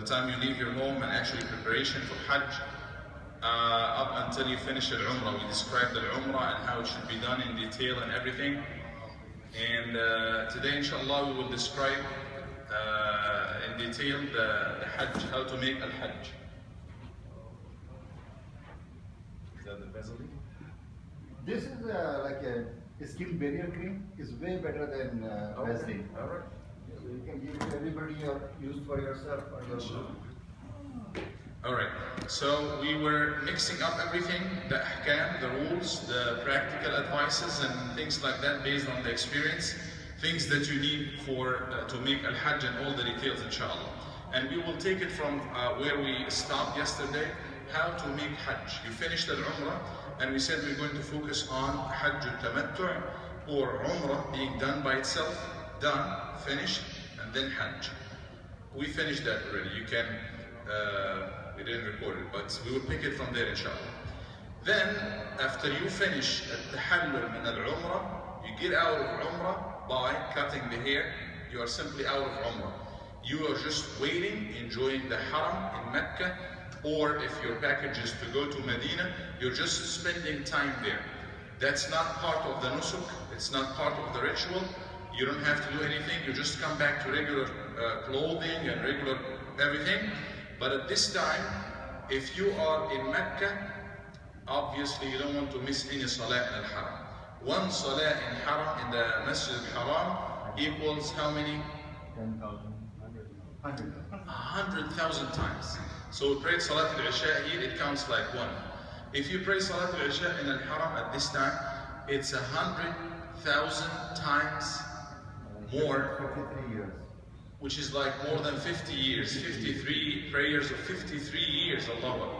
the time you leave your home and actually preparation for Hajj, up until you finish Al-Umrah. We described Al-Umrah and how it should be done in detail and everything. And today, inshallah, we will describe in detail the Hajj, how to make Al-Hajj. Is that the Vaseline? This is like a skin barrier cream. It's way better than Vaseline. All right. So you can give it to everybody or use for yourself or your. All right, so we were mixing up everything, the ahkam, the rules, the practical advices and things like that based on the experience, things that you need for to make Al-Hajj and all the details, inshallah. And we will take it from where we stopped yesterday, how to make Hajj. You finished Al-Umrah, and we said we're going to focus on Hajj al-Tamattu' or Umrah being done by itself, done, finished, and then Hajj. We finished that already. You can we didn't record it, but we will pick it from there, inshallah. Then, after you finish At-Tahallul min al-Umrah, you get out of Umrah by cutting the hair. You are simply out of Umrah. You are just waiting, enjoying the Haram in Mecca, or if your package is to go to Medina, you're just spending time there. That's not part of the nusuk, it's not part of the ritual. You don't have to do anything, you just come back to regular clothing and regular everything. But at this time, if you are in Mecca, obviously you don't want to miss any salah in Al-Haram. One salah in Haram, in the Masjid Al-Haram, equals how many? 10,000. 100,000 times. So we pray Salat al-Isha here, it counts like one. If you pray Salat al-Isha in Al-Haram at this time, it's 100,000 times more. 53 years. Which is like more than 50 years, 53 prayers of 53 years, Allah Akbar.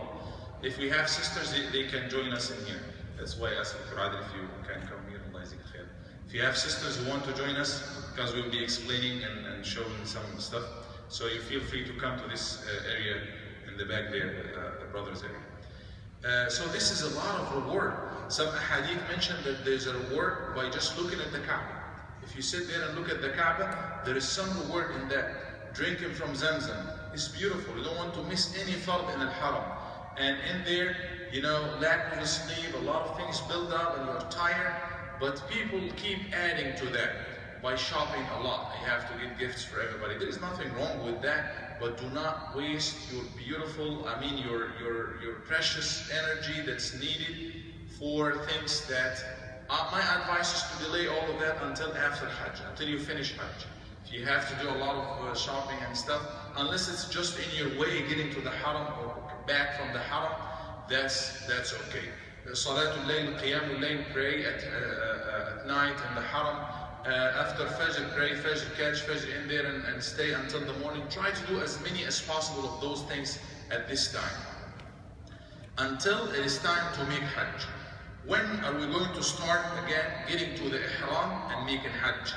If we have sisters, they can join us in here. That's why I asked Qur'an if you can come here. If you have sisters who want to join us, because we'll be explaining and showing some stuff, so you feel free to come to this area in the back there, the brothers area. So this is a lot of reward. Some hadith mentioned that there's a reward by just looking at the Kaaba. If you sit there and look at the Kaaba, there is some reward in that. Drinking from Zamzam. It's beautiful. You don't want to miss any fard in Al-Haram. And in there, you know, lack of sleep, a lot of things build up and you're tired. But people keep adding to that by shopping a lot. You have to get gifts for everybody. There is nothing wrong with that, but do not waste your beautiful, your precious energy that's needed for things that my advice is to delay all of that until after Hajj, until you finish Hajj. If you have to do a lot of shopping and stuff, unless it's just in your way getting to the Haram or back from the Haram, that's okay. Salatul Layl, Qiyamul Layl, pray at night in the Haram. After Fajr, pray Fajr, catch Fajr in there and stay until the morning. Try to do as many as possible of those things at this time. Until it is time to make Hajj. When are we going to start again getting to the Ihram and making Hajj?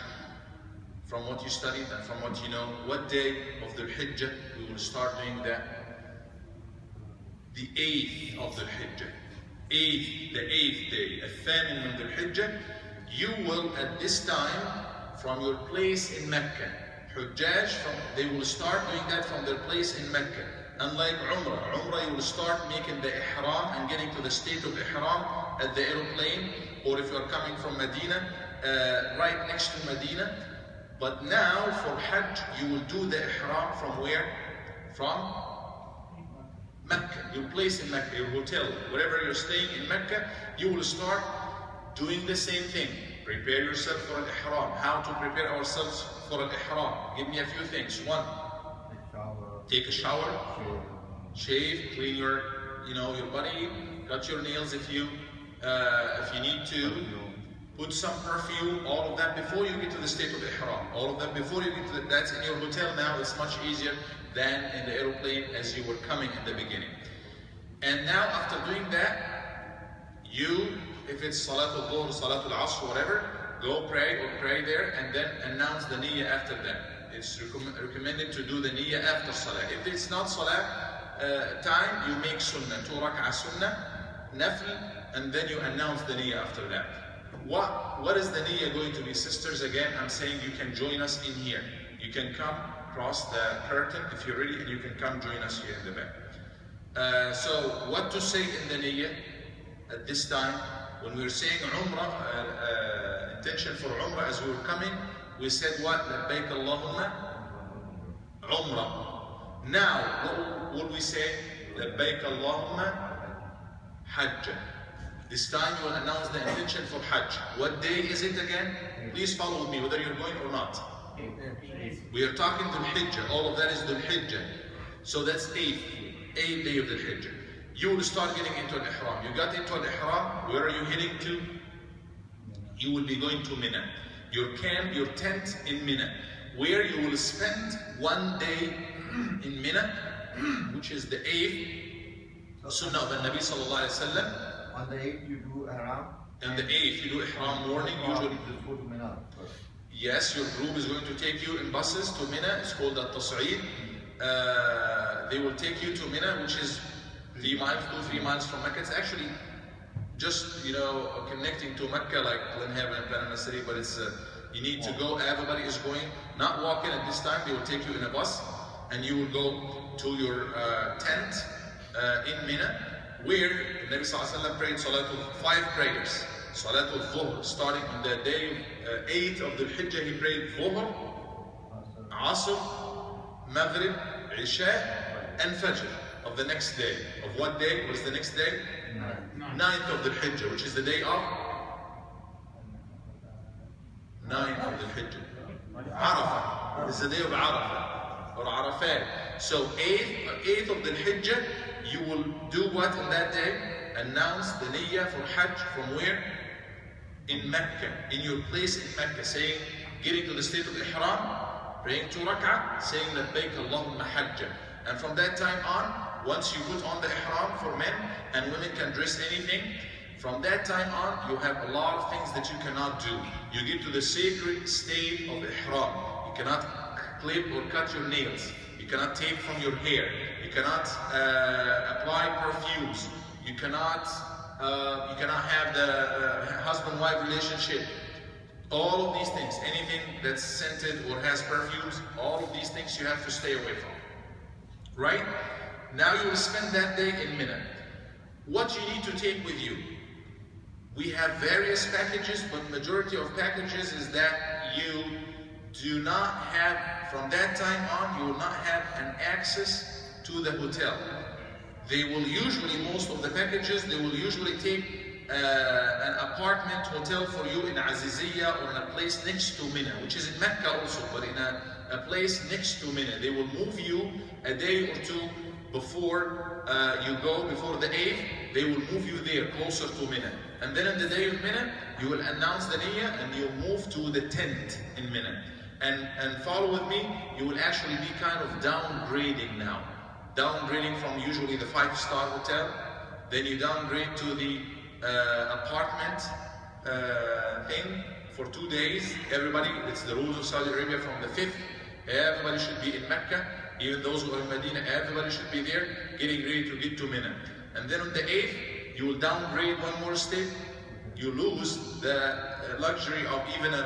From what you studied and from what you know, what day of the Hijjah we will start doing that? The 8th of the Hijjah. The 8th day, الثامن من ذي الحجة, you will at this time from your place in Mecca. Hujjaj, they will start doing that from their place in Mecca. Unlike Umrah, you will start making the Ihram and getting to the state of Ihram at the aeroplane, or if you are coming from Medina, right next to Medina. But now for Hajj, you will do the Ihram from where? From Mecca, your place in Mecca, your hotel, wherever you're staying in Mecca, you will start doing the same thing. Prepare yourself for an Ihram. How to prepare ourselves for an Ihram? Give me a few things. One, take a shower, shave, clean your body, cut your nails if you need to, put some perfume, all of that before you get to the state of Ihram. All of that before you get to that's in your hotel now. It's much easier than in the aeroplane as you were coming in the beginning. And now after doing that, if it's Salatul Dhuhr, Salatul Asr, whatever, go pray there and then announce the niyyah after that. It's recommended to do the niyyah after Salah. If it's not Salah time, you make Sunnah, 2 rak'ah Sunnah, Nafl, and then you announce the niyyah after that. What is the niyyah going to be? Sisters, again, I'm saying you can join us in here. You can come cross the curtain if you're ready, and you can come join us here in the back. So what to say in the niyyah at this time? When we were saying Umrah, intention for Umrah as we were coming, we said what? Labbaik Allahumma Umrah. Now, what would we say? Labbaik Allahumma Hajj. This time you will announce the intention for Hajj. What day is it again? Please follow with me, whether you're going or not. We are talking Dhul Hijjah. All of that is Dhul Hijjah. So that's 8th day of Dhul Hijjah. You will start getting into an ihram. You got into an ihram. Where are you heading to? You will be going to Mina. Your camp, your tent in Mina, where you will spend 1 day in Mina, which is the 8th Sunnah of the Nabi sallallahu alaihi wasallam. On the 8th you do ihram. And the 8th you do ihram morning. Usually, just go to Mina. Yes, your group is going to take you in buses to Mina. It's called At-Tas'eed. They will take you to Mina, which is 3 miles, 2-3 miles from Mecca. It's actually just, connecting to Mecca like Glen Haven and Panama City, but it's you need to go. Everybody is going, not walking at this time. They will take you in a bus, and you will go to your tent in Mina, where the Nabi sallallahu alaihi wasallam prayed Salatul 5 prayers. Salatul Dhuhr, starting on the day 8th of the Hijjah, he prayed Dhuhr, Asr, Maghrib, Isha, and Fajr of the next day. Of what day? What is the next day? 9th of the Hijjah, which is the day of 9th of the Hijjah. Arafah. This is the day of Arafah or Arafat. So 8th of the Hijjah, you will do what in that day? Announce the niyyah for Hajj from where? In Mecca, in your place in Mecca, saying, getting to the state of Ihram, praying 2 rak'ah, saying Labbaik Allahumma Hajj. And from that time on, once you put on the Ihram for men, and women can dress anything, from that time on, you have a lot of things that you cannot do. You get to the sacred state of Ihram. You cannot clip or cut your nails. You cannot take from your hair. You cannot apply perfumes. You cannot have the husband-wife relationship. All of these things, anything that's scented or has perfumes, all of these things you have to stay away from. Right? Now you will spend that day in Mina. What you need to take with you? We have various packages, but majority of packages is that you do not have, from that time on, you will not have an access to the hotel. They will usually, most of the packages, they will usually take an apartment hotel for you in Aziziyah or in a place next to Mina, which is in Mecca also, but in a place next to Mina. They will move you a day or two before you go, before the 8th, they will move you there, closer to Mina. And then in the day of Mina, you will announce the niyyah and you'll move to the tent in Mina. And follow with me, you will actually be kind of downgrading now. Downgrading from usually the 5-star hotel, then you downgrade to the apartment thing for 2 days. Everybody, it's the rules of Saudi Arabia from the 5th. Everybody should be in Mecca, even those who are in Medina, everybody should be there, getting ready to get to Mina. And then on the 8th, you will downgrade one more step. You lose the luxury of even an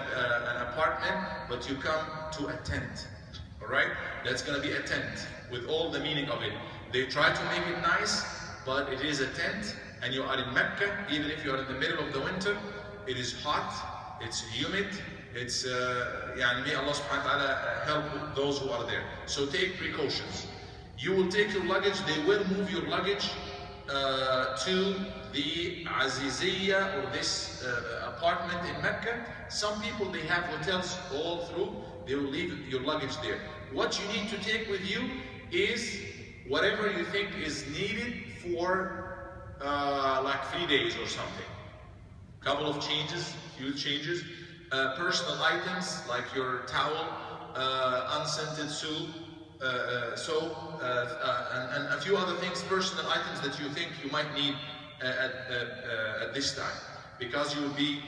apartment, but you come to a tent. Alright? That's going to be a tent with all the meaning of it. They try to make it nice, but it is a tent, and you are in Mecca, even if you are in the middle of the winter. It is hot, it's humid, it's, may Allah subhanahu wa ta'ala help those who are there. So take precautions. You will take your luggage, they will move your luggage to the Aziziyah or this apartment in Mecca. Some people, they have hotels all through, they will leave your luggage there. What you need to take with you is whatever you think is needed for like 3 days or something. Couple of changes, few changes. Personal items like your towel, unscented soap, and a few other things, personal items that you think you might need at this time. Because you will be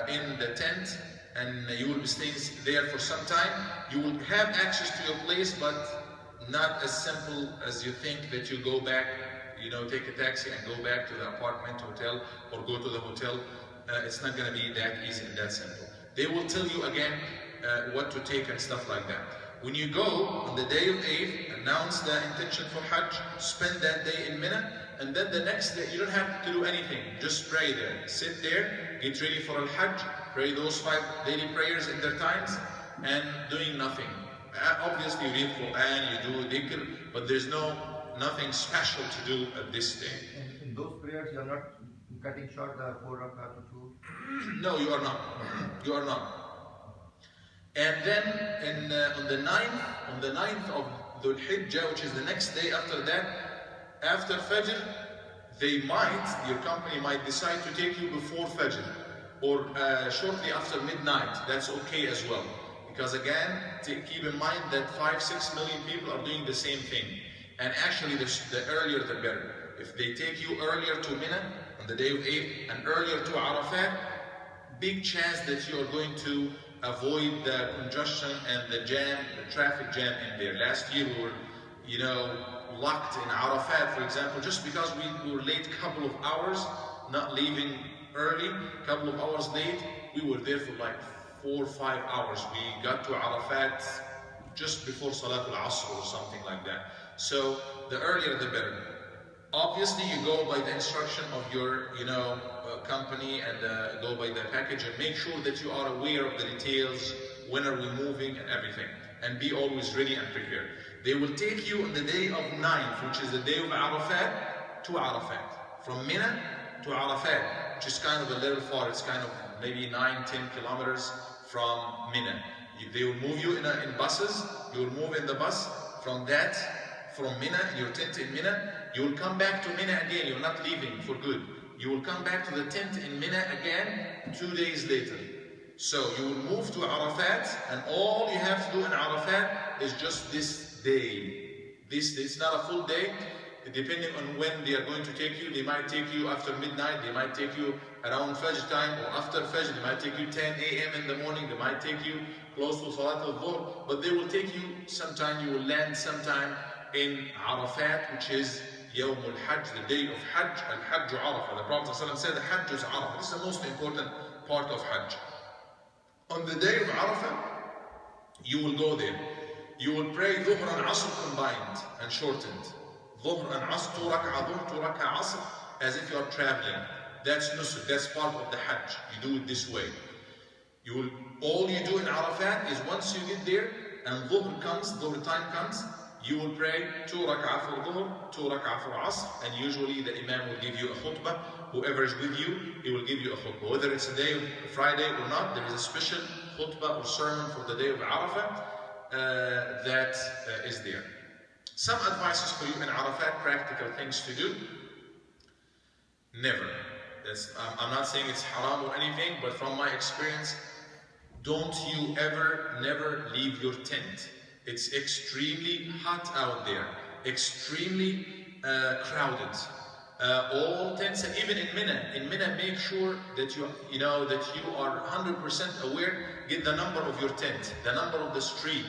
in the tent and you will be staying there for some time. You will have access to your place, but not as simple as you think that you go back, take a taxi and go back to the apartment, hotel, or go to the hotel. It's not going to be that easy and that simple. They will tell you again what to take and stuff like that. When you go on the day of Eid, announce the intention for Hajj, spend that day in Mina, and then the next day you don't have to do anything. Just pray there. Sit there, get ready for Al-Hajj, pray those 5 daily prayers in their times, and doing nothing. Obviously you read Quran, you do dhikr, but there's nothing special to do at this day. And in those prayers, you are not cutting short the 4 rakat or 2? No, you are not. You are not. And then on the 9th of Dhul Hijjah, which is the next day after that, after Fajr, your company might decide to take you before Fajr or shortly after midnight. That's okay as well. Because again, keep in mind that 5-6 million people are doing the same thing. And actually, the earlier the better. If they take you earlier to Mina on the day of Eid and earlier to Arafat, big chance that you are going to avoid the congestion and the traffic jam in there. Last year we were, locked in Arafat, for example, just because we were late a couple of hours, not leaving early, a couple of hours late. We were there for like 4 or 5 hours. We got to Arafat just before Salat al-Asr or something like that. So the earlier the better. Obviously you go by the instruction of your company and go by the package and make sure that you are aware of the details, when are we moving and everything, and be always ready and prepared. They will take you on the day of 9th, which is the day of Arafat, to Arafat. From Mina to Arafat, which is kind of a little far. It's kind of maybe 9-10 kilometers from Mina. They will move you in buses. You will move in the bus from Mina, your tent in Mina. You will come back to Mina again. You're not leaving for good. You will come back to the tent in Mina again 2 days later. So you will move to Arafat, and all you have to do in Arafat is just this day. It's not a full day. Depending on when they are going to take you, they might take you after midnight, they might take you around Fajr time, or after Fajr, they might take you 10 a.m. in the morning, they might take you close to Salat al-Dhuhr, but they will take you sometime, you will land sometime in Arafat, which is Yawm al-Hajj, the day of Hajj, al-Hajj Arafah. The Prophet ﷺ said, the Hajj is Arafah. This is the most important part of Hajj. On the day of Arafah, you will go there. You will pray Dhuhr and Asr combined and shortened. Dhuhr and Asr, 2 rak'ah Dhuhr, 2 rak'ah Asr, as if you are traveling. That's nusuk, that's part of the Hajj. You do it this way. All you do in Arafat is once you get there and Dhuhr time comes, you will pray 2 rak'ah for Dhuhr, 2 rak'ah for Asr, and usually the Imam will give you a khutbah. Whoever is with you, he will give you a khutbah. Whether it's a day of Friday or not, there is a special khutbah or sermon for the day of Arafat that is there. Some advices for you in Arafat, practical things to do. Never. I'm not saying it's haram or anything, but from my experience, don't you never leave your tent. It's extremely hot out there, extremely crowded. All tents, and even in Mina, make sure that you are 100% aware. Get the number of your tent, the number of the street.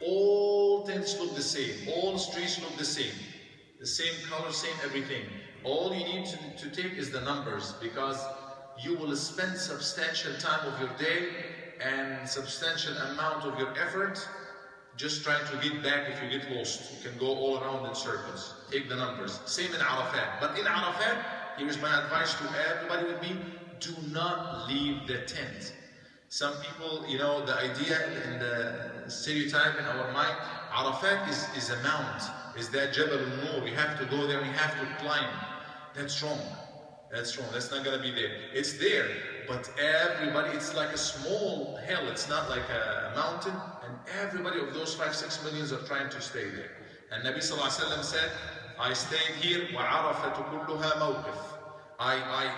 All tents look the same, all streets look the same color, same everything. All you need to take is the numbers, because you will spend substantial time of your day and substantial amount of your effort just trying to get back. If you get lost, you can go all around in circles. Take the numbers. Same in Arafat. But in Arafat, here's my advice to everybody with me: do not leave the tent. Some people, the idea and the stereotype in our mind, Arafat is a mount, is that Jabal al-Nur. You have to go there and you have to climb. That's wrong. That's wrong. That's not going to be there. It's there, but everybody, it's like a small hill. It's not like a mountain, and everybody of those 5-6 millions are trying to stay there. And Nabi Sallallahu Alaihi Wasallam said, I stayed here, وَعَرَفَةُ كُلُّهَا مَوْقِفٌ.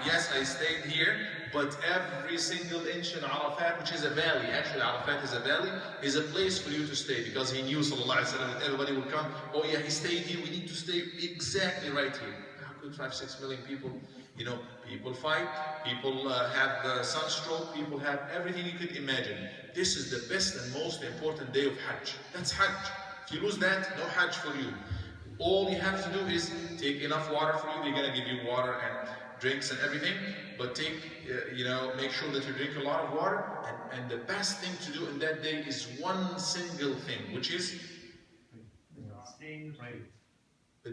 Yes, I stayed here, but every single inch in Arafat, which is a valley, actually Arafat is a valley, is a place for you to stay, because he knew, Sallallahu Alaihi Wasallam, that everybody will come, oh yeah, he stayed here, we need to stay exactly right here. How could 5-6 million people, people fight, people have sunstroke, people have everything you could imagine. This is the best and most important day of Hajj. That's Hajj. If you lose that, no Hajj for you. All you have to do is take enough water for you. They're going to give you water and drinks and everything, but take, make sure that you drink a lot of water. And the best thing to do in that day is one single thing, which is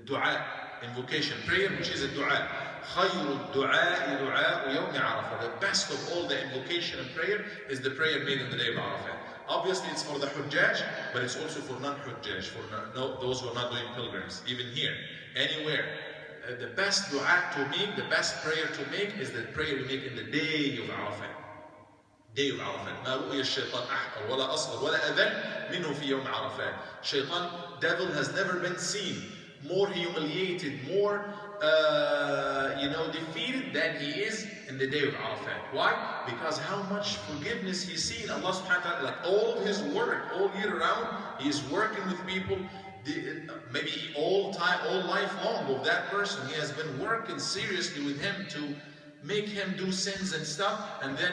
dua, invocation, prayer, which is a dua. خَيْرُ الدُّعَاءِ دُعَاءُ يَوْمِ عَرَفَةٍ. The best of all the invocation and prayer is the prayer made on the day of Arafat. Obviously it's for the Hujjaj, but it's also for non-Hujjaj, for those who are not doing pilgrims, even here, anywhere. The best dua to make, the best prayer to make is the prayer you make in the day of Arafat. Day of Arafat. ما رؤي الشيطان أحقر ولا أصغر ولا أذل منه في يوم عرفات. Shaitan, devil, has never been seen more humiliated, more defeated than he is in the day of Arafat. Why? Because how much forgiveness he's seen. Allah subhanahu wa ta'ala, like all of his work, all year round, he is working with people. Maybe all life long of that person, he has been working seriously with him to make him do sins and stuff, and then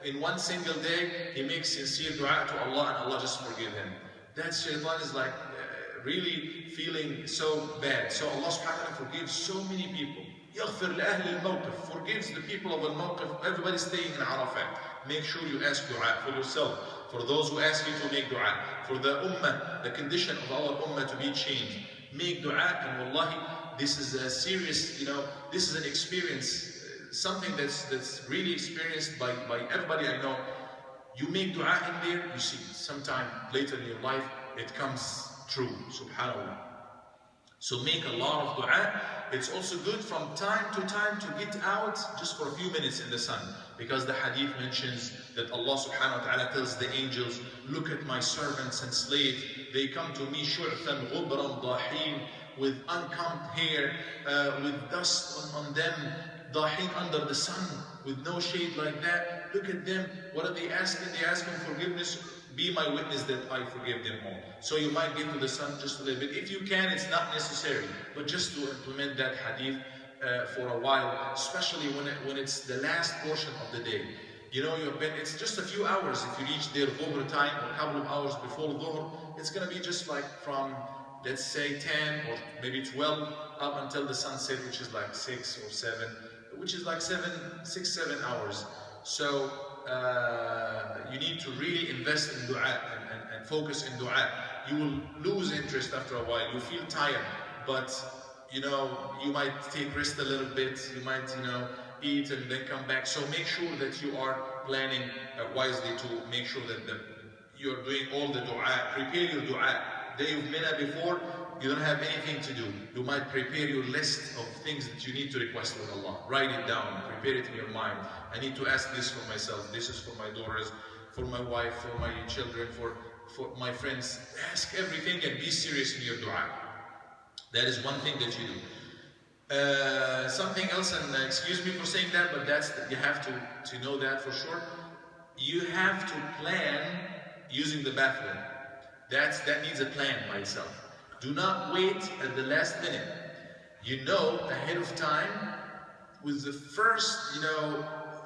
in one single day he makes sincere dua to Allah and Allah just forgive him. That shaitan is like really feeling so bad. So Allah subhanahu wa ta'ala forgives so many people. يغفر لأهل الموقف, forgives the people of al-mawqif, everybody staying in Arafat. Make sure you ask dua for yourself, for those who ask you to make dua, for the ummah, the condition of our ummah to be changed. Make dua, and wallahi, this is a serious, this is an experience, something that's really experienced by everybody I know. You make dua in there, you see, sometime later in your life, it comes true, subhanAllah. So make a lot of dua. It's also good from time to time to get out just for a few minutes in the sun, because the hadith mentions that Allah subhanahu wa ta'ala tells the angels, look at my servants and slaves, they come to me shu'than ghubran dahin, with uncombed hair, with dust on them, dahin, under the sun, with no shade like that. Look at them, what are they asking? They ask him forgiveness. Be my witness that I forgive them all. So you might get to the sun just a little bit. If you can, it's not necessary, but just to implement that hadith for a while, especially when it's the last portion of the day. It's just a few hours. If you reach their Dhuhr time, or a couple of hours before Dhuhr, it's going to be just like from, let's say 10 or maybe 12 up until the sunset, which is like 6 or 7, which is like 6-7 hours. So you need to really invest in dua and focus in dua. You will lose interest after a while. You feel tired, but you might take rest a little bit. You might eat and then come back. So make sure that you are planning wisely to make sure that you're doing all the dua. Prepare your dua. Day of Mina before, you don't have anything to do. You might prepare your list of things that you need to request with Allah. Write it down, prepare it in your mind. I need to ask this for myself, this is for my daughters, for my wife, for my children, for my friends. Ask everything and be serious in your dua. That is one thing that you do. Something else, and excuse me for saying that, but you have to know that for sure. You have to plan using the bathroom. That needs a plan by itself. Do not wait at the last minute. Ahead of time, with the first,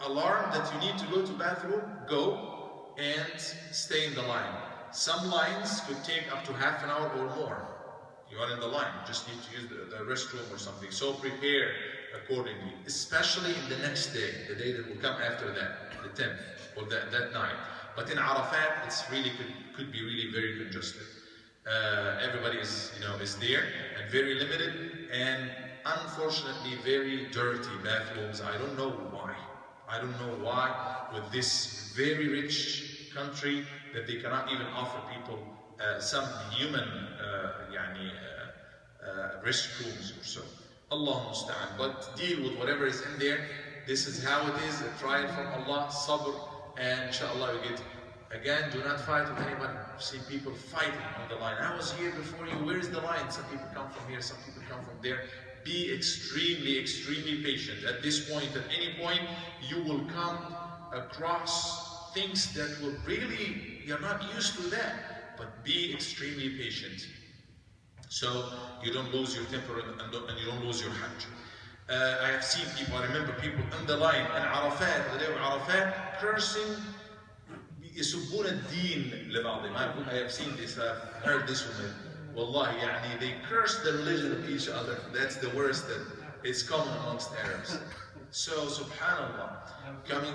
alarm that you need to go to bathroom, go and stay in the line. Some lines could take up to half an hour or more. You are in the line, you just need to use the restroom or something. So prepare accordingly, especially in the next day, the day that will come after that, the 10th, or that night. But in Arafat, it's really could be really very congested. Everybody is there and very limited, and unfortunately very dirty bathrooms. I don't know why. I don't know why, with this very rich country, that they cannot even offer people some human restrooms or so. Allah musta'an. But deal with whatever is in there. This is how it is. A trial from Allah, sabr, and inshallah you get. Again, do not fight with anybody. See people fighting on the line. I was here before you. Where is the line? Some people come from here, some people come from there. Be extremely, extremely patient. At this point, at any point, you will come across things that will really, you're not used to that. But be extremely patient, so you don't lose your temper and you don't lose your Hajj. I have seen people, I remember people on the line in Arafat, the day of Arafat, cursing. يسبون الدين لبعضهم. I have seen this, I've heard this from it. Wallahi, they curse the religion of each other. That's the worst, that it's common amongst Arabs. So, subhanallah, coming.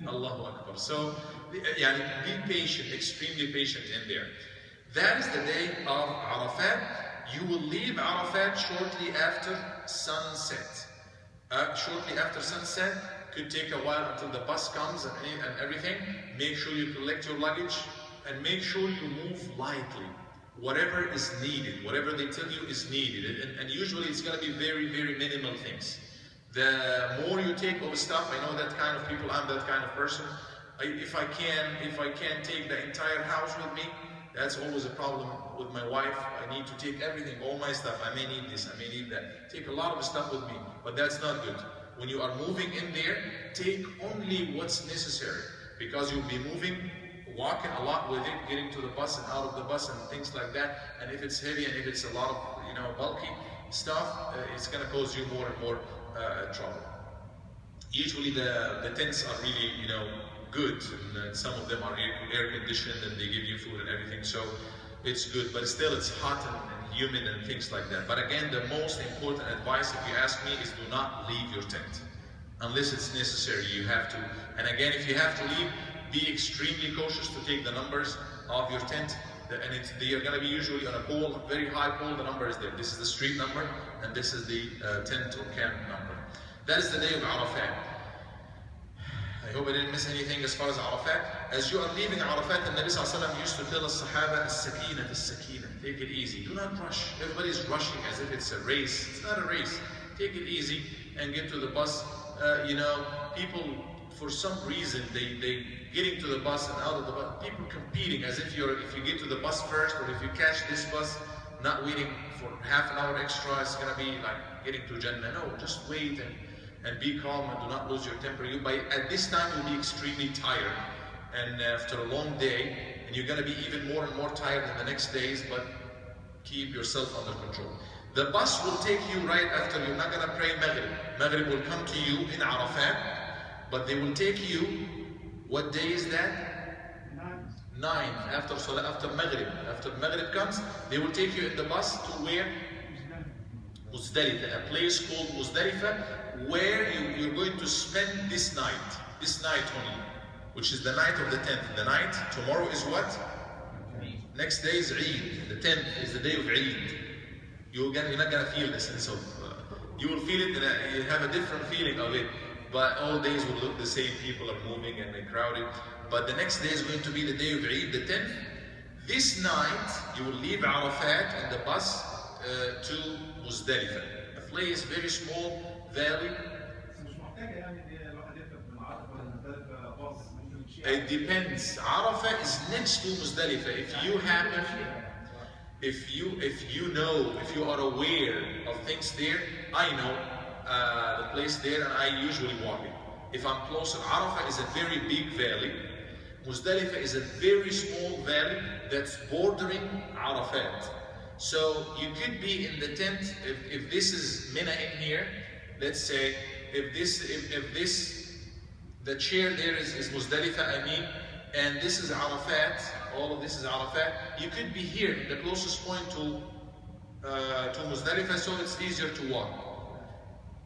Allahu Akbar. So, be patient, extremely patient in there. That is the day of Arafat. You will leave Arafat shortly after sunset. Shortly after sunset, could take a while until the bus comes and everything. Make sure you collect your luggage and make sure you move lightly. Whatever is needed, whatever they tell you is needed. And usually it's going to be very, very minimal things. The more you take of stuff, I know that kind of people, I'm that kind of person. If I can't take the entire house with me, that's always a problem with my wife. I need to take everything, all my stuff. I may need this, I may need that. Take a lot of stuff with me, but that's not good. When you are moving in there, take only what's necessary, because you'll be moving, walking a lot with it, getting to the bus and out of the bus and things like that. And if it's heavy and if it's a lot of bulky stuff, it's going to cause you more and more trouble. Usually the tents are really good, and some of them are air conditioned and they give you food and everything, so it's good. But still, it's hot and humid and things like that. But again, the most important advice, if you ask me, is do not leave your tent unless it's necessary. You have to. And again, if you have to leave, be extremely cautious to take the numbers of your tent. And they are going to be usually on a pole, a very high pole. The number is there. This is the street number, and this is the tent or camp number. That is the day of Arafat. I hope I didn't miss anything as far as Arafat. As you are leaving Arafat, the Nabi Sallallahu Alaihi Wasallam used to tell us Sahaba, as-sakina, as-sakina. Take it easy. Do not rush. Everybody's rushing as if it's a race. It's not a race. Take it easy and get to the bus. People, for some reason, they getting to the bus and out of the bus, people competing as if you get to the bus first, or if you catch this bus, not waiting for half an hour extra, it's going to be like getting to Jannah. No, just wait and be calm and do not lose your temper. At this time you'll be extremely tired, and after a long day, and you're going to be even more and more tired in the next days, but keep yourself under control. The bus will take you right after. You're not going to pray Maghrib. Maghrib will come to you in Arafat, but they will take you. What day is that? 9. After Maghrib. After Maghrib comes, they will take you in the bus to where? Muzdalifah, a place called Muzdalifah, where you're going to spend this night only, which is the night of the 10th. The night, tomorrow is what? Next day is Eid. The 10th is the day of Eid. You're not going to feel the sense of, you will feel it, and you have a different feeling of it, but all days will look the same. People are moving and they're crowded. But the next day is going to be the day of Eid, the 10th. This night, you will leave Arafat in the bus to Muzdalifah, a place, very small valley. It depends. Arafat is next to Muzdalifah. If you are aware of things there, I know the place there, and I usually walk it. If I'm closer, Arafat is a very big valley. Muzdalifah is a very small valley that's bordering Arafat. So you could be in the tent, if this is Mina in here, let's say, the chair there is Muzdalifah, and this is Arafat, all of this is Arafat, you could be here, the closest point to Muzdalifah, so it's easier to walk.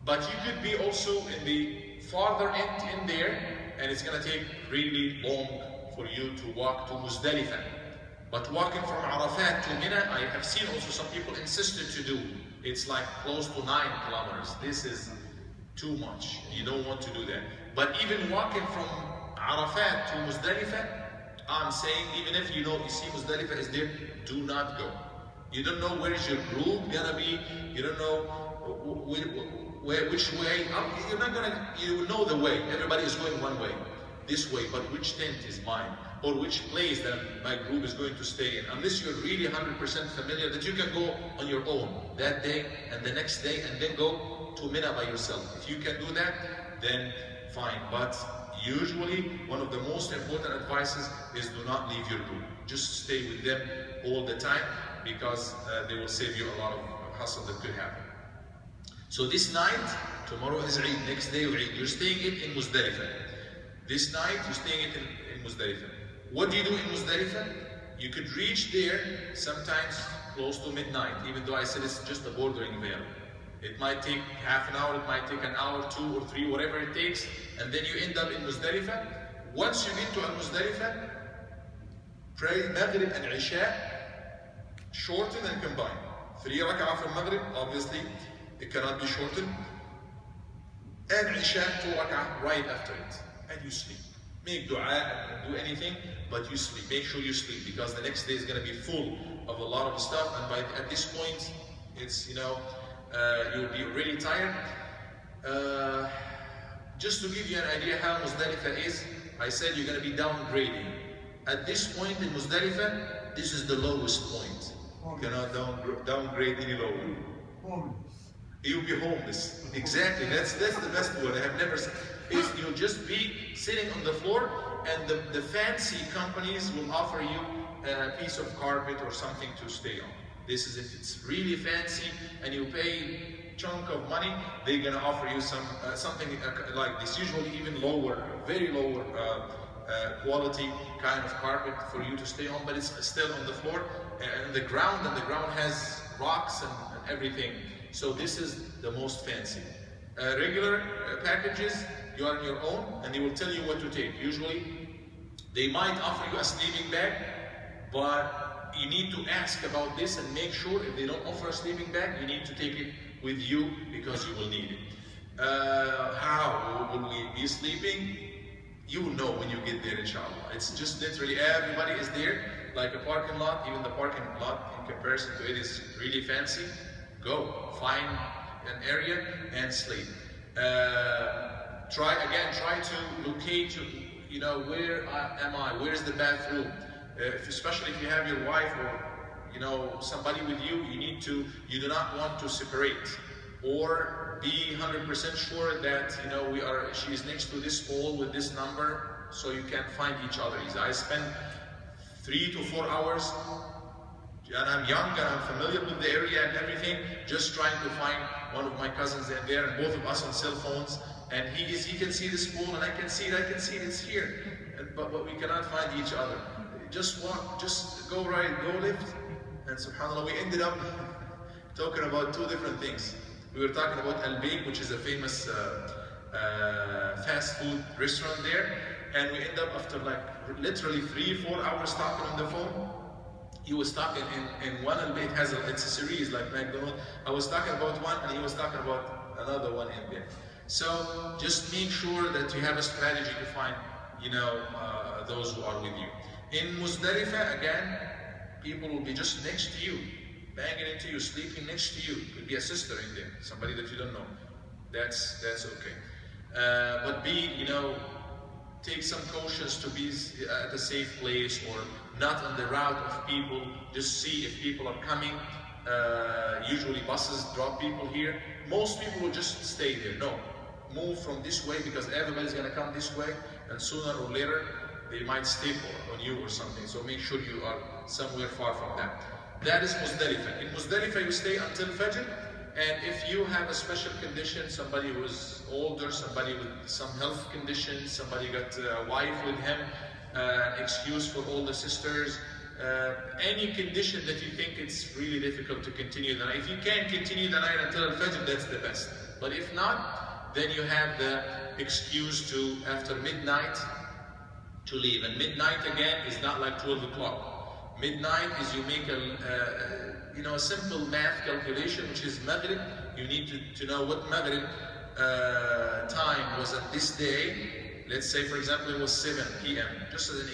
But you could be also in the farther end in there, and it's going to take really long for you to walk to Muzdalifah. But walking from Arafat to Mina, I have seen also some people insisted to do. It's like close to 9 kilometers. This is too much. You don't want to do that. But even walking from Arafat to Muzdalifah, I'm saying, even if you see Muzdalifah is there, do not go. You don't know where is your group gonna be. You don't know which way. You know the way. Everybody is going one way, this way. But which tent is mine? Or which place that my group is going to stay in? Unless you're really 100% familiar that you can go on your own that day and the next day and then go to Mina by yourself. If you can do that, then fine. But usually one of the most important advices is do not leave your group. Just stay with them all the time, because they will save you a lot of hassle that could happen. So this night, tomorrow is Eid, next day of Eid, you're staying it in Muzdalifah. This night, you're staying it in Muzdalifah. What do you do in Muzdalifah? You could reach there sometimes close to midnight, even though I said it's just a bordering veil. It might take half an hour, it might take an hour, 2 or 3, whatever it takes, and then you end up in Muzdalifah. Once you get to Muzdalifah, pray Maghrib and Isha, shorten and combine. 3 rak'ah from Maghrib, obviously, it cannot be shortened. And Isha, 2 rak'ah right after it. And you sleep. Make dua and do anything, but you sleep. Make sure you sleep, because the next day is going to be full of a lot of stuff, and at this point, it's, you'll be really tired. Just to give you an idea how Muzdalifah is, I said you're going to be downgrading. At this point in Muzdalifah, this is the lowest point. You cannot downgrade any lower. You'll be homeless. Exactly. That's the best word. I have never said. You'll just be sitting on the floor, and the fancy companies will offer you a piece of carpet or something to stay on. This is if it's really fancy and you pay a chunk of money, they're gonna offer you something like this. Usually even lower, very lower quality kind of carpet for you to stay on, but it's still on the floor and the ground has rocks and everything. So this is the most fancy. Regular packages, you are on your own, and they will tell you what to take. Usually, they might offer you a sleeping bag, but you need to ask about this and make sure if they don't offer a sleeping bag, you need to take it with you because you will need it. How will we be sleeping? You will know when you get there, inshallah. It's just literally everybody is there, like a parking lot. Even the parking lot in comparison to it is really fancy. Go, find an area and sleep. Try to locate, where am I? Where's the bathroom? Especially if you have your wife or somebody with you, you do not want to separate, or be 100% sure that she is next to this pole with this number, so you can find each other. I spend 3 to 4 hours. And I'm young and I'm familiar with the area and everything, just trying to find one of my cousins in there, and both of us on cell phones, and he can see this pool and I can see it, it's here. But we cannot find each other. Just walk, just go right, go left. And subhanAllah, we ended up talking about 2 different things. We were talking about Al-Baik, which is a famous fast food restaurant there, and we end up after like literally 3-4 hours talking on the phone. He was talking in one Al-Bayt, it's a series like McDonald's. I was talking about one and he was talking about another one in there. So just make sure that you have a strategy to find, those who are with you. In Muzdalifah, again, people will be just next to you, banging into you, sleeping next to you. Could be a sister in there, somebody that you don't know. That's okay. But take some cautions to be at a safe place or not on the route of people. Just see if people are coming. Usually buses drop people here. Most people will just stay there. No, move from this way because everybody's going to come this way, and sooner or later they might staple on you or something. So make sure you are somewhere far from that. That is Muzdalifah. In Muzdalifah you stay until Fajr, and if you have a special condition, somebody who is older, somebody with some health condition, somebody got a wife with him, an excuse for all the sisters, any condition that you think it's really difficult to continue the night. If you can continue the night until Al-Fajr, that's the best. But if not, then you have the excuse to, after midnight, to leave. And midnight again is not like 12 o'clock. Midnight is you make a simple math calculation, which is Maghrib. You need to know what Maghrib time was at this day. Let's say, for example, it was 7 p.m. Just as an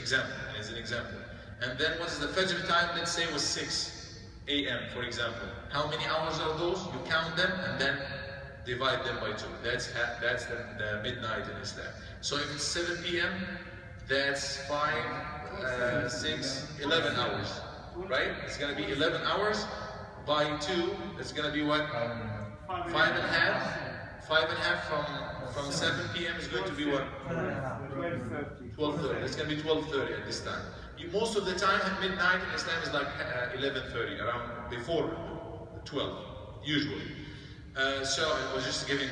example. And then what is the Fajr time? Let's say it was 6 a.m. for example. How many hours are those? You count them and then divide them by 2. That's the midnight in Islam. So if it's 7 p.m., that's 5, 6, 11 hours, right? It's going to be 11 hours by 2. It's going to be what? 5 and a half. 5 and a half from 7 p.m. is going to be what? 12:30. It's going to be 12:30 at this time. Most of the time at midnight in Islam is like 11:30, around before 12, usually. So I was just giving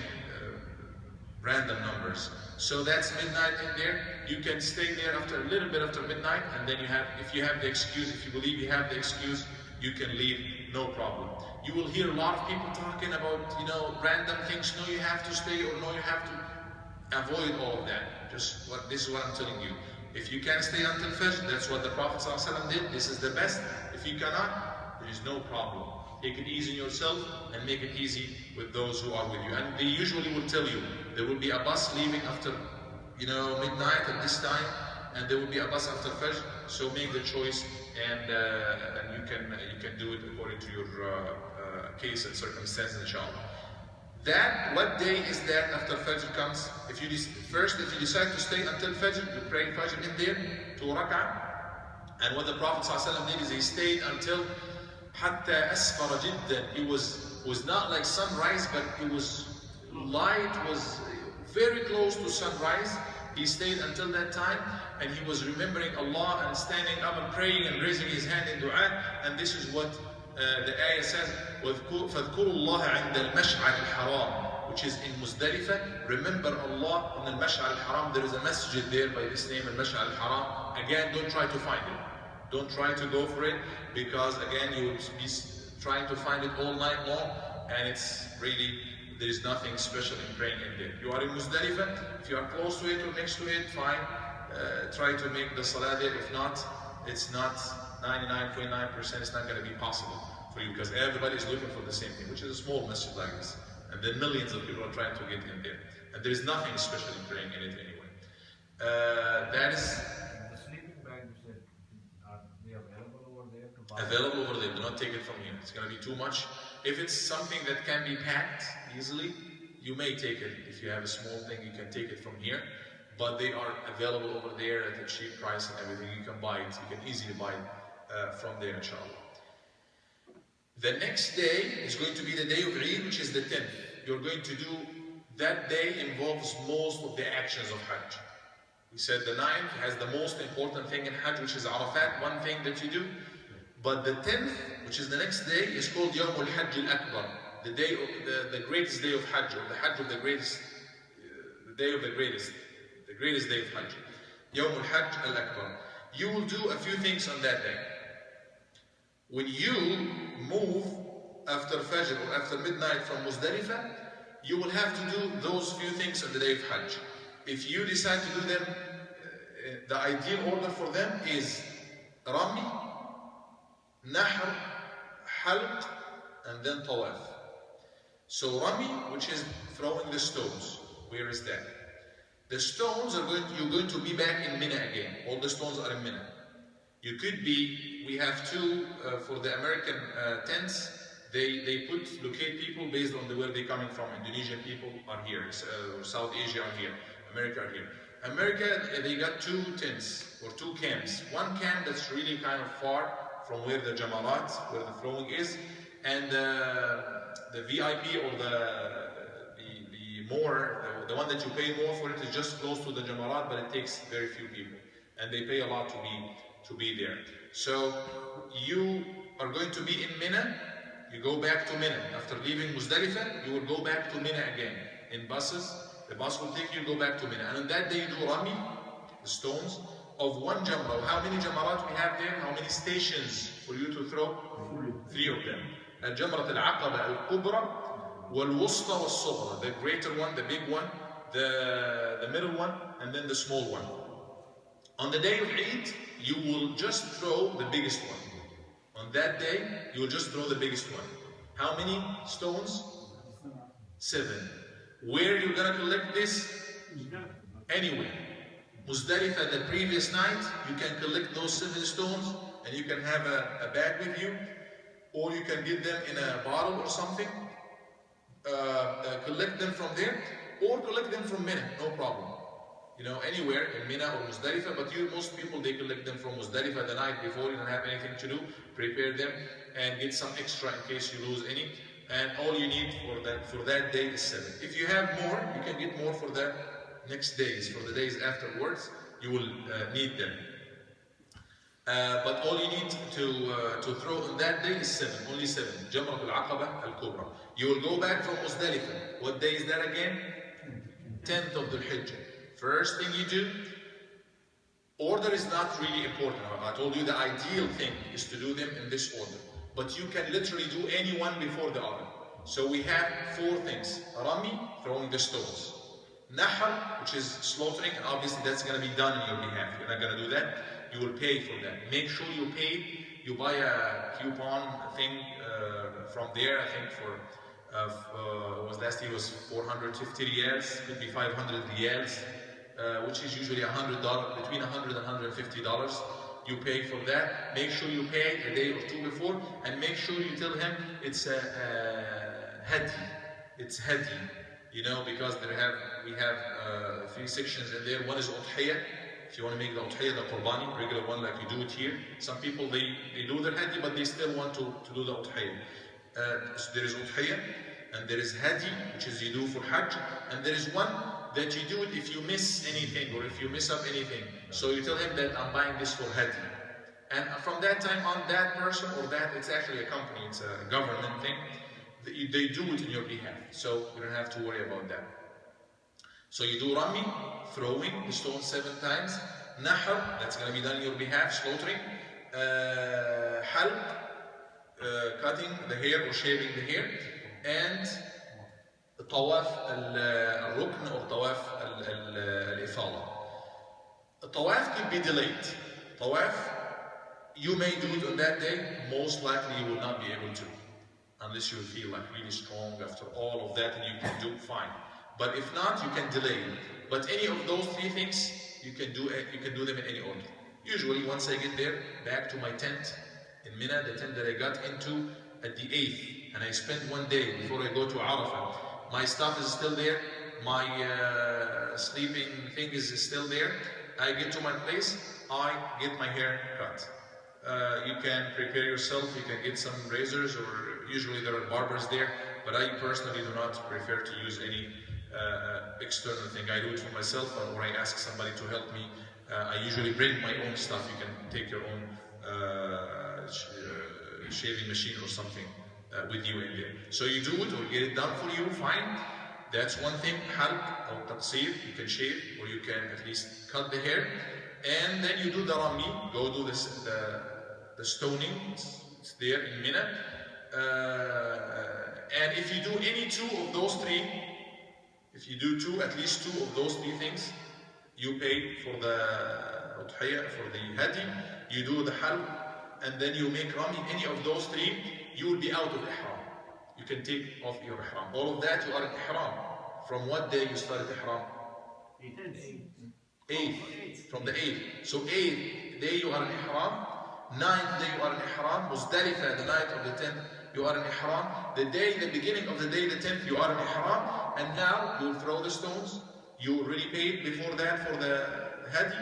random numbers. So that's midnight in there. you can stay there after a little bit after midnight, and then if you have the excuse, if you believe you have the excuse, you can leave, no problem. You will hear a lot of people talking about, random things. No, you have to stay, or no, you have to avoid all of that. This is what I'm telling you. If you can stay until Fajr, that's what the Prophet ﷺ did. This is the best. If you cannot, there is no problem. Take it easy on yourself and make it easy with those who are with you. And they usually will tell you there will be a bus leaving after midnight at this time, and there will be a bus after Fajr. So make the choice, and you can do it according to your case and circumstances, inshallah. What day is that after Fajr comes? If you decide to stay until Fajr, you pray Fajr in there, 2 rak'ah. And what the Prophet ﷺ did is he stayed until حتى أسفر جدا. It was not like sunrise, but it was light, was very close to sunrise. He stayed until that time, and he was remembering Allah and standing up and praying and raising his hand in dua. And this is what the ayah says, فَاذْكُرُوا اللَّهَ عِنْدَ الْمَشْعَرِ الْحَرَامِ, which is in Muzdalifah. Remember Allah in al-Mash'ar al-Haram. There is a masjid there by this name, al-Mash'ar al-Haram. Again, don't try to find it. Don't try to go for it, because again, you will be trying to find it all night long, and it's really, there is nothing special in praying in there. You are in Muzdalifah. If you are close to it or next to it, fine. Try to make the salah there. If not, it's not 99.9%, it's not going to be possible for you, because everybody is looking for the same thing, which is a small masjid like this. And then millions of people are trying to get in there. And there is nothing special in praying in it anyway. That is the sleeping bag, you said, are they available over there to buy? available over there. Do not take it from here. It's going to be too much. If it's something that can be packed easily, you may take it. If you have a small thing, you can take it from here. But they are available over there at a cheap price and everything. You can buy it. You can easily buy it from there, inshallah. The next day is going to be the day of Eid, which is the 10th. You're going to do, that day involves most of the actions of Hajj. We said the 9th has the most important thing in Hajj, which is Arafat, one thing that you do. But the 10th, which is the next day, is called Yawm al-Hajj al-Akbar, the day of the greatest day of Hajj, or the Hajj of the greatest, the day of the greatest day of Hajj. Yawm al-Hajj al-Akbar. You will do a few things on that day. When you move after Fajr or after midnight from Muzdalifah, you will have to do those few things on the day of Hajj. If you decide to do them, the ideal order for them is Rami, Nahr, Halq, and then Tawaf. So Rami, which is throwing the stones. Where is that? The stones you're going to be back in Mina again. All the stones are in Mina. You could be, we have two for the American tents. They locate people based on where they're coming from. Indonesian people are here, South Asia are here, America are here. America, they got two tents or two camps. One camp that's really kind of far from where the Jamarat, where the throwing is, and the VIP or the one that you pay more for it is just close to the Jamarat, but it takes very few people, and they pay a lot to be there. So you are going to be in Mina. You go back to Mina. After leaving Muzdalifah, you will go back to Mina again in buses. The bus will take you, go back to Mina. And on that day you do Rami, the stones, of one Jamra. How many Jamarat we have there? How many stations for you to throw? 3 of them. Al-Jamrat al-Aqaba al-Kubra, wal-Wusta wal-Sughra. The greater one, the big one, the middle one, and then the small one. On the day of Eid, you will just throw the biggest one. On that day, you will just throw the biggest one. How many stones? 7. Where are you going to collect this? Anywhere. Muzdalifah, the previous night, you can collect those 7 stones, and you can have a bag with you, or you can get them in a bottle or something. Collect them from there, or collect them from Mina, no problem. You know, anywhere in Mina or Muzdalifah, but most people, they collect them from Muzdalifah the night before. You don't have anything to do. Prepare them and get some extra in case you lose any. And all you need for that day is 7. If you have more, you can get more for the next days, for the days afterwards. You will need them. But all you need to throw on that day is 7, only 7. Jamrat al-Aqaba al-Kubra. You will go back from Muzdalifah. What day is that again? 10th of the Hajj. First thing you do, Order is not really important. I told you the ideal thing is to do them in this order. But you can literally do any one before the other. So we have 4 things. Rami, throwing the stones. Nahr, which is slaughtering, and obviously that's going to be done in your behalf. You're not going to do that. You will pay for that. Make sure you pay. You buy a coupon thing from there, I think for last year was 450 riyals, could be 500 riyals, which is usually $100, between $100 and $150. You pay for that. Make sure you pay a day or 2 before, and make sure you tell him it's a hadi. It's hadi, you know, because we have 3 sections in there. One is udhiyah. If you want to make the udhiyah, the qurbani, regular one like you do it here. Some people they do their hadi, but they still want to do the udhiyah. So there is udhiyah, and there is hadi, which is you do for Hajj, and there is one that you do it if you miss anything or if you miss up anything. So you tell him that I'm buying this for hadi. And from that time on, that person or that, it's actually a company, it's a government thing, they do it in your behalf. So you don't have to worry about that. So you do Rami, throwing the stone 7 times. Nahr, that's going to be done in your behalf, slaughtering. Halq, cutting the hair or shaving the hair. And Tawaf al-Rukn or Tawaf al-Ifala. Tawaf can be delayed. Tawaf, you may do it on that day, most likely you will not be able to. Unless you feel like really strong after all of that and you can do fine. But if not, you can delay. But any of those 3 things, you can do them in any order. Usually once I get there, back to my tent in Mina, the tent that I got into at the 8th, and I spent 1 day before I go to Arafah. My stuff is still there, my sleeping thing is still there. I get to my place, I get my hair cut. You can prepare yourself, you can get some razors, or usually there are barbers there, but I personally do not prefer to use any external thing. I do it for myself, or I ask somebody to help me. I usually bring my own stuff. You can take your own shaving machine or something with you in there. So you do it or get it done for you, fine. That's one thing. Halq or taqsir, you can shave or you can at least cut the hair. And then you do the rami, go do the stoning, it's there in Mina. And if you do any 2 of those 3, if you do at least 2 of those 3 things, you pay for the udhiyah, for the hadi, you do the halq, and then you make rami, any of those 3, you will be out of ihram. You can take off your ihram. All of that you are in ihram. From what day you started ihram? 8th. From the 8th. So 8th day you are in ihram. 9th day you are in ihram. Muzdalifah, the night of the 10th, you are in ihram. The beginning of the day, the 10th, you are in ihram. And now you will throw the stones. You already paid before that for the hadi.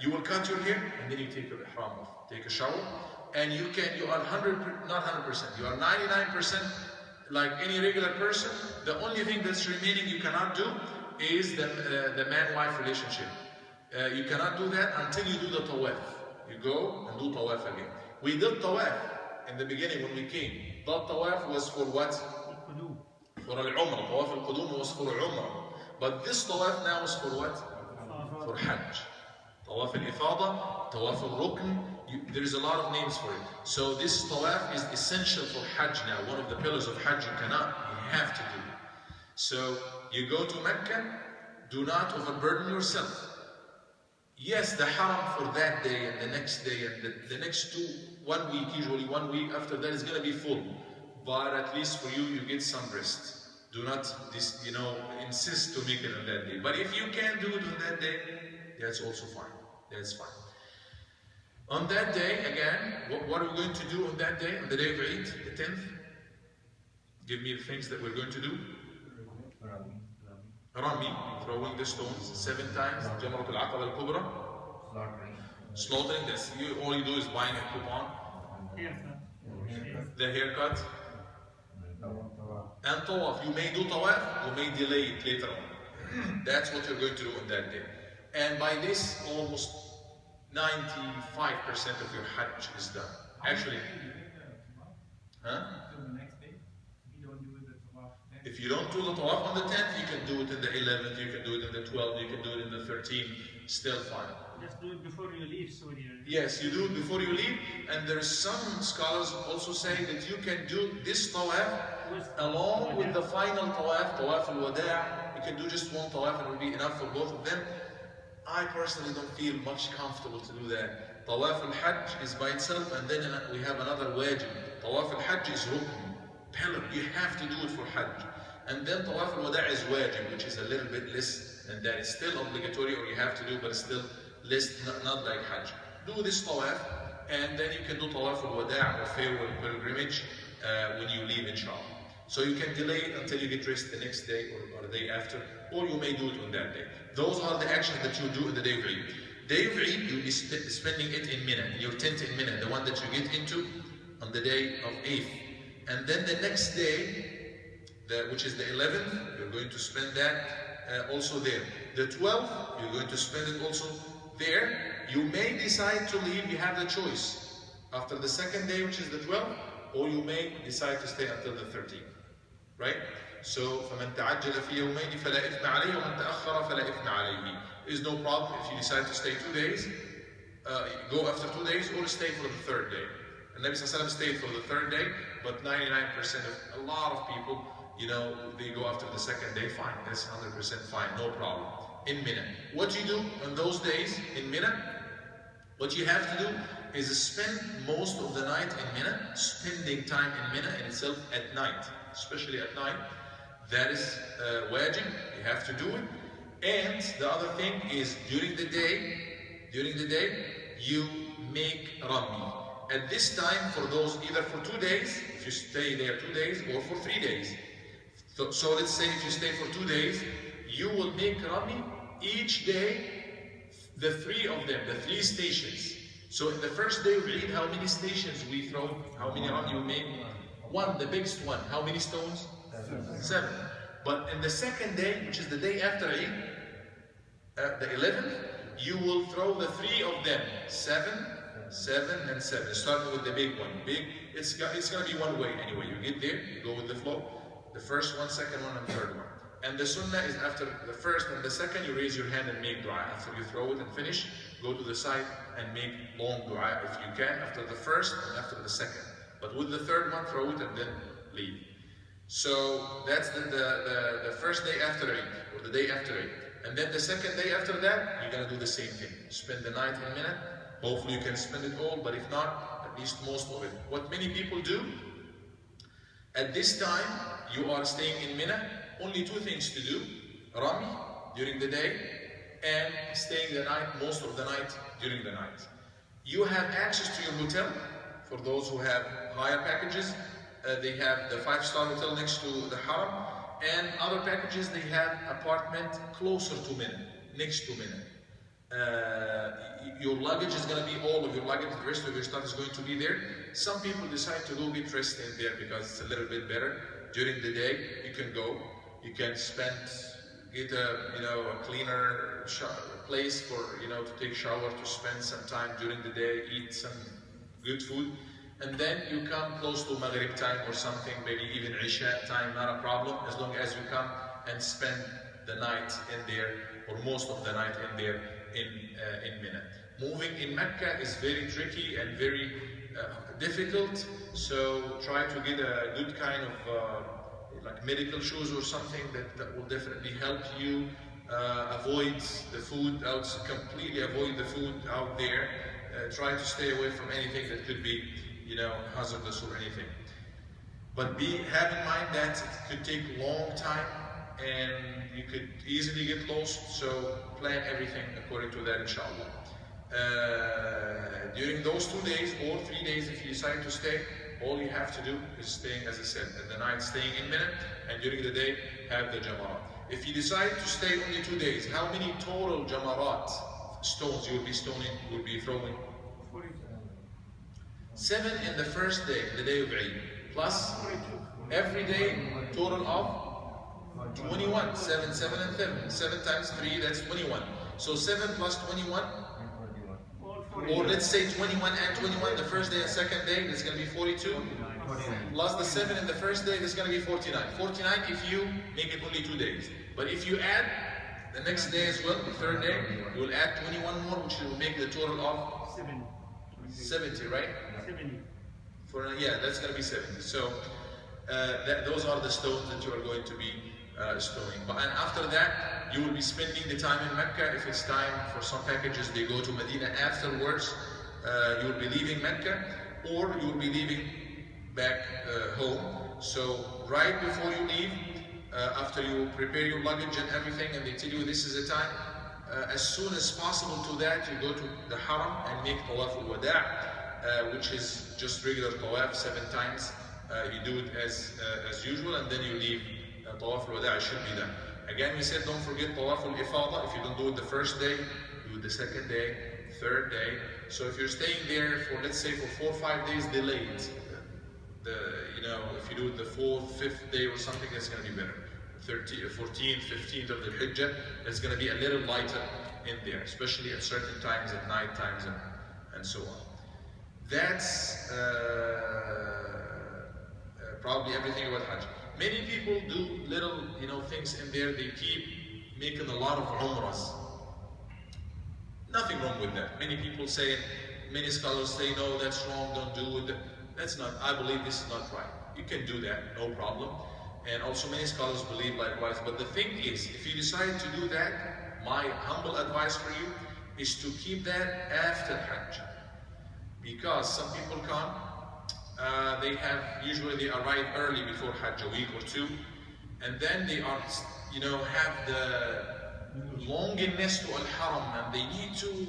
You will cut your hair and then you take your ihram off. Take a shower. And you are 100%, you are 99% like any regular person. The only thing that's remaining you cannot do is the man-wife relationship. You cannot do that until you do the tawaf. You go and do tawaf again. We did tawaf in the beginning when we came. That tawaf was for what? For al-umrah. Tawaf al-qudum was for al-umrah. But this tawaf now is for what? For Hajj. Tawaf al-ifada, tawaf al-rukn. There is a lot of names for it. So this tawaf is essential for Hajj now. One of the pillars of Hajj you have to do. So you go to Mecca, do not overburden yourself. Yes, the haram for that day and the next day and the next 1 week, usually 1 week after that is going to be full. But at least for you, you get some rest. Do not, insist to make it on that day. But if you can't do it on that day, that's also fine. That's fine. On that day, again, what are we going to do on that day, on the day of Eid, the 10th? Give me the things that we're going to do. Rami, throwing the stones 7 times. Jamrat al-Aqaba al-Kubra. Slaughtering. All you do is buying a coupon. The haircut. And tawaf. You may do tawaf, you may delay it later on. That's what you're going to do on that day. And by this, almost 95% of your Hajj is done. Actually, if you don't do the tawaf on the 10th, you can do it in the 11th, you can do it in the 12th, you can do it in the 13th, still fine. Just do it before you leave Saudi Arabia. Yes, you do it before you leave, and there's some scholars also say that you can do this tawaf along with the final tawaf, tawaf al-wada'. You can do just one tawaf and it will be enough for both of them. I personally don't feel much comfortable to do that. Tawaf al-Hajj is by itself, and then we have another wajib. Tawaf al-Hajj is rukn, pillar. You have to do it for Hajj. And then Tawaf al-Wada' is wajib, which is a little bit less, and that is still obligatory, or you have to do, but it's still less, not like Hajj. Do this Tawaf, and then you can do Tawaf al-Wada' or farewell pilgrimage when you leave, inshallah. So you can delay it until you get rest the next day or the day after, or you may do it on that day. Those are the actions that you do in the day of Eid. Day of Eid, you'll be spending it in Mina, in your tent in Mina, the one that you get into on the day of Eid. And then the next day, which is the 11th, you're going to spend that also there. The 12th, you're going to spend it also there. You may decide to leave, you have the choice. After the second day, which is the 12th, or you may decide to stay until the 13th. Right? So, فَمَنْ تَعَجَّلَ فِي يَوْمَيْنِ فَلَا إِثْمَ عَلَيْهِ وَمَنْ تَأَخَّرَ فَلَا إِثْمَ عَلَيْهِ. There is no problem if you decide to stay 2 days, go after 2 days, or stay for the third day. And Nabi Sallallahu Alaihi Wasallam stayed for the third day, but 99% of a lot of people, you know, they go after the second day, fine, that's 100% fine, no problem. In Mina. What you do on those days in Mina, what you have to do is spend most of the night in Mina, spending time in Mina in itself at night, especially at night. That is wajib, you have to do it. And the other thing is during the day, you make Rami. At this time, for those either for 2 days, if you stay there 2 days, or for 3 days. So let's say if you stay for 2 days, you will make Rami each day, the 3 of them, the 3 stations. So in the first day of Eid, how many stations we throw? How many Rami we make? 1, the biggest one. How many stones? 7. But in the second day, which is the day after Eid, the 11th, you will throw the 3 of them. 7, 7, and 7. Starting with the big one. It's going to be one way anyway. You get there, you go with the flow. The first one, second one, and third one. And the sunnah is after the first and the second, you raise your hand and make dua. After you throw it and finish, go to the side and make long dua if you can, after the first and after the second. But with the third one, throw it and then leave. So that's the first day after Eid, or the day after Eid. And then the second day after that, you're going to do the same thing. Spend the night in Mina. Hopefully you can spend it all, but if not, at least most of it. What many people do, at this time, you are staying in Mina, only 2 things to do. Rami during the day, and staying the night, most of the night during the night. You have access to your hotel, for those who have higher packages. They have the 5-star hotel next to the Haram, and other packages, they have apartment closer to Mina, next to Mina. Your luggage is going to be all of your luggage, the rest of your stuff is going to be there. Some people decide to go get dressed in there because it's a little bit better. During the day, you can go, you can get a cleaner place for, to take shower, to spend some time during the day, eat some good food. And then you come close to Maghrib time or something, maybe even Isha time, not a problem, as long as you come and spend the night in there, or most of the night in there in Mina. Moving in Mecca is very tricky and very difficult, so try to get a good kind of like medical shoes or something that will definitely help you avoid the food, completely avoid the food out there. Try to stay away from anything that could be hazardous or anything. But have in mind that it could take a long time and you could easily get lost, so plan everything according to that, inshallah. During those 2 days or 3 days, if you decide to stay, all you have to do is staying, as I said, at the night staying in Mina, and during the day have the Jamarat. If you decide to stay only 2 days, how many total Jamarat stones you will be throwing? 7 in the first day, the day of Eid, plus every day total of 21. 7, 7, and 7. 7 times 3, that's 21. So 7 plus 21, or let's say 21 and 21, the first day and second day, that's going to be 42. Plus the 7 in the first day, that's going to be 49. 49 if you make it only 2 days. But if you add The next day as well, the third day, you will add 21 more, which will make the total of 70, right? 70. Yeah, that's going to be 70. So those are the stones that you are going to be stoning. And after that, you will be spending the time in Mecca. If it's time for some packages, they go to Medina afterwards. You will be leaving Mecca, or you will be leaving back home. So right before you leave, after you prepare your luggage and everything, and they tell you this is the time, as soon as possible to that, you go to the Haram and make Tawaf al-Wada', which is just regular Tawaf 7 times. You do it as usual, and then you leave. Tawaf al-Wada' should be done. Again, we said don't forget Tawaf al-Ifada. If you don't do it the first day, do it the second day, third day. So if you're staying there for, let's say, for 4 or 5 days delayed, if you do it the 4th, 5th day or something, that's going to be better. 14th, 15th of the Hijjah, it's going to be a little lighter in there, especially at certain times, at night times, and so on. That's probably everything about Hajj. Many people do little, things in there. They keep making a lot of umrahs. Nothing wrong with that. Many scholars say, no, that's wrong, don't do it. That's not, I believe this is not right. You can do that, no problem. And also many scholars believe likewise. But the thing is, if you decide to do that, my humble advice for you is to keep that after Hajj. Because some people come, usually they arrive early before Hajj, a week or 2, and then they are, have the longingness to Al-Haram, and they need to,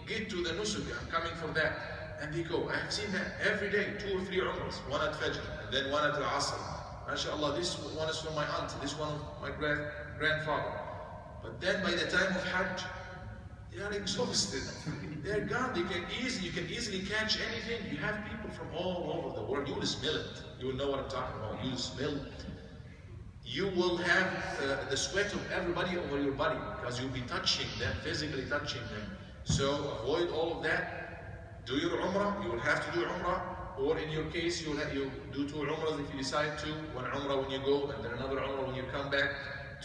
get to the Nusuk. I'm coming for that. And they go. I have seen that every day, 2 or 3 umrahs, one at Fajr, and then one at Al-Asr. MashaAllah, this one is from my aunt, this one of my grandfather. But then by the time of Hajj, they are exhausted. They're gone. You can easily catch anything. You have people from all over the world. You will smell it. You will know what I'm talking about. You will smell it. You will have the sweat of everybody over your body because you'll be touching them, physically touching them. So avoid all of that. Do your Umrah. You will have to do Umrah. Or in your case, you do 2 Umrahs if you decide to. 1 Umrah when you go, and then another Umrah when you come back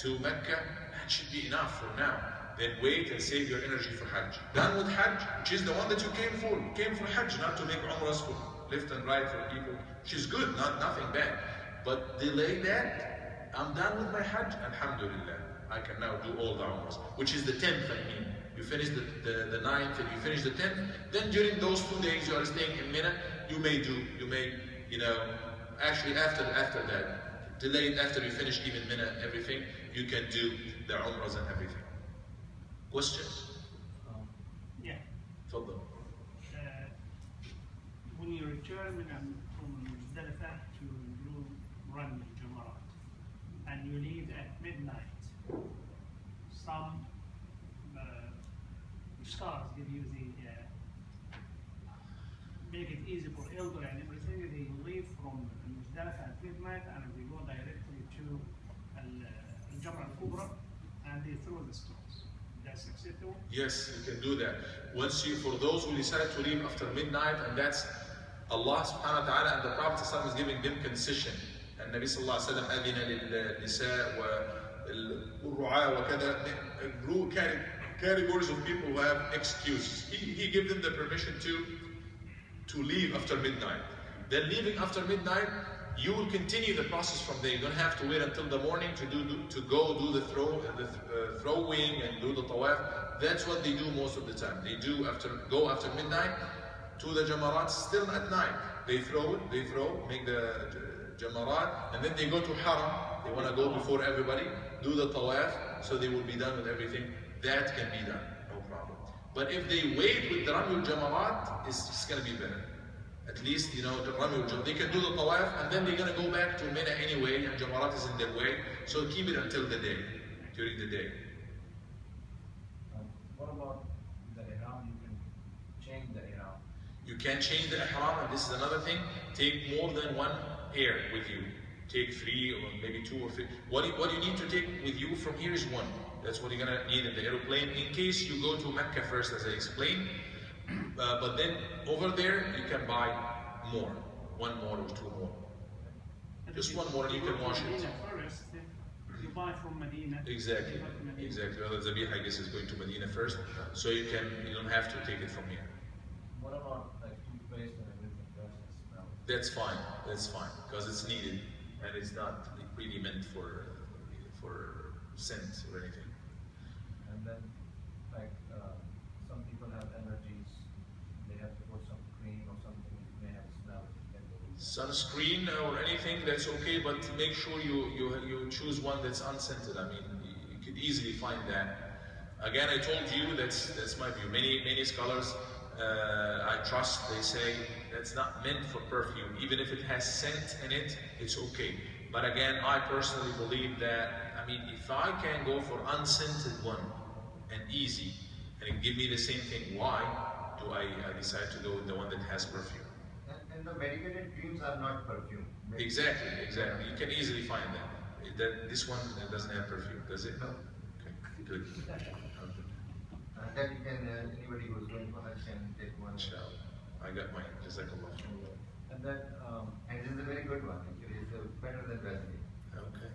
to Mecca. That should be enough for now. Then wait and save your energy for Hajj. Done with Hajj, which is the one that you came for. You came for Hajj, not to make Umrahs for left and right for people, which is good, nothing bad. But delay that. I'm done with my Hajj, Alhamdulillah. I can now do all the Umrahs, which is the 10th, I mean. You finish the 9th and you finish the 10th. Then during those 2 days you are staying in Mina, you may, actually after that, delayed after you finish even Mina, everything, you can do the Umrahs and everything. Questions? Yeah. Tafadhal. When you return from Muzdalifah to do run Jamarat, and you leave at midnight, some stars give you make it easy for elder and everything. They leave from Muzdalifah at midnight and they go directly to Al-Jamra al-Kubra and they throw the stones. That's acceptable? Yes, you can do that. For those who decide to leave after midnight, and that's Allah subhanahu wa ta'ala and the Prophet is giving them concession. And Nabi sallallahu alayhi wa sallam adina lil-nisa wa وكذا categories of people who have excuses. He gave them the permission to leave after midnight. Then leaving after midnight, you will continue the process from there. You don't have to wait until the morning to go do the throwing and do the tawaf. That's what they do most of the time. They go after midnight to the Jamarat still at night. They throw, make the Jamarat, and then they go to Haram. They want to go before everybody, do the tawaf, so they will be done with everything. That can be done, no problem. But if they wait with the Ramyul Jamarat, it's going to be better. At least, the Ramyul Jamarat, they can do the Tawaf, and then they're going to go back to Mina anyway, and Jamarat is in their way. So keep it until the day, during the day. What about the Ihram? You can change the Ihram. You can change the Ihram, and this is another thing. Take more than 1 pair with you. Take 3 or maybe 2 or 3. What you need to take with you from here is 1. That's what you're going to need in the aeroplane in case you go to Mecca first, as I explained. But then over there you can buy more, 1 more or 2 more. Just 1 more and you can wash it. You buy from Medina. Exactly, You buy from Medina. exactly. Well, the Zabih, I guess, is going to Medina first, so you don't have to take it from here. What about like toothpaste and everything? Doesn't smell. That's fine, because it's needed, and it's not really meant for scent or anything. And then, like, some people have allergies. They have to put some cream or something. It may have smell. Sunscreen or anything, that's okay, but make sure you choose one that's unscented. I mean, you could easily find that. Again, I told you that's my view. Many scholars I trust, they say that's not meant for perfume. Even if it has scent in it, it's okay. But again, I personally believe that, I mean, if I can go for unscented one and easy, and it give me the same thing, why do I decide to go with the one that has perfume? And the medicated creams are not perfume. Exactly. You can easily find that. This one doesn't have perfume, does it? No. Okay, good. That you can, anybody who's going for Hajj can take one. Inshallah. I got mine. Jazakallah. And then, And this is a very good one, actually. It's better than Vaseline. Okay.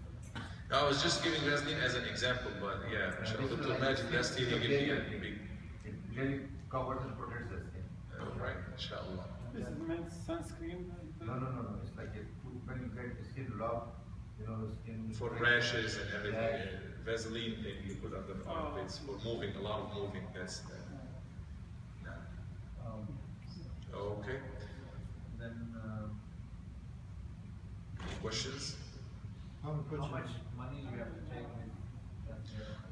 I was just giving Vaseline as an example, but yeah, inshallah, This is Dr. like- Majid, that's it's still a giving me a very- big. It really covers and protects the skin. Right, inshallah. This is meant sunscreen. No. It's like when you get skin locked, you know, the skin. For rashes and everything, Yeah. Vaseline thing you put on the armpits for moving, a lot of moving. That's no. Okay. then Any questions? how much money you have to take with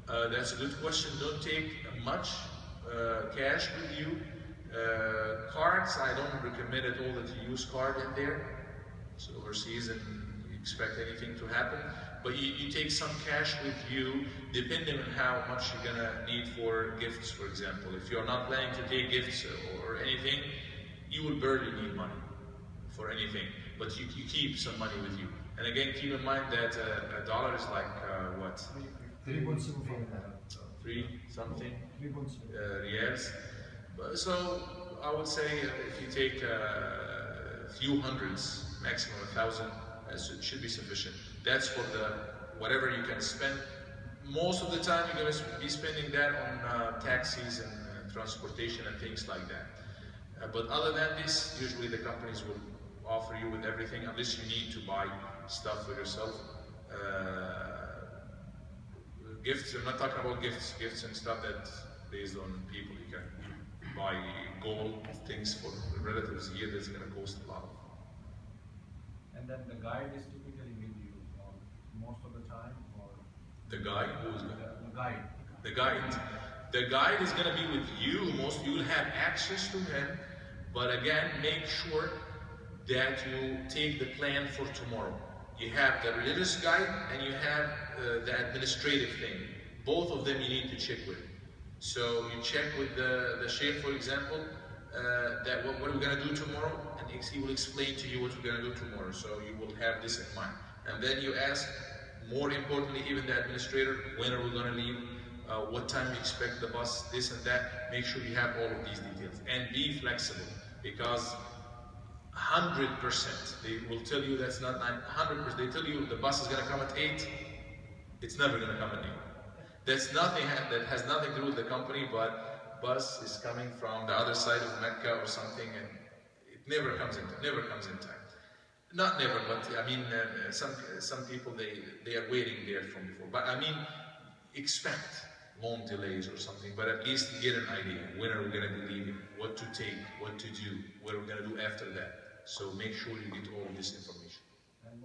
that? That's a good question. Don't take much cash with you. Cards, I don't recommend at all that you use card in there. So overseas and you expect anything to happen. But you take some cash with you, depending on how much you're gonna need for gifts, for example. If you're not planning to take gifts or anything, you will barely need money for anything. But you keep some money with you. And again, keep in mind that a dollar is like what? 3 something riyals. So I would say if you take a few hundreds, maximum 1,000, it should be sufficient. That's for whatever you can spend. Most of the time you're going to be spending that on taxis and transportation and things like that. But other than this, usually the companies will offer you with everything unless you need to buy stuff for yourself. Gifts, I'm not talking about gifts and stuff that's based on people. You can buy gold things for relatives here that's going to cost a lot. And then the guide is typically with you most of the time, or The guide, who's going? the guide. The guide. The guide is going to be with you. You will have access to him, but again, make sure that you take the plan for tomorrow. You have the religious guide and you have the administrative thing. Both of them you need to check with. So you check with the sheikh, for example, that what we're going to do tomorrow, and he will explain to you what we're going to do tomorrow. So you will have this in mind. And then you ask, more importantly, even the administrator, when are we going to leave? What time you expect the bus, this and that. Make sure you have all of these details. And be flexible, because 100%, they will tell you that's not 100%. They tell you the bus is going to come at 8. It's never going to come at 8. That's nothing. That has nothing to do with the company, but bus is coming from the other side of Mecca or something, and it never comes in time. Not never, but I mean, some people they are waiting there from before. But I mean, expect long delays or something, but at least get an idea. When are we going to be leaving? What to take? What to do? What are we going to do after that? So make sure you get all of this information.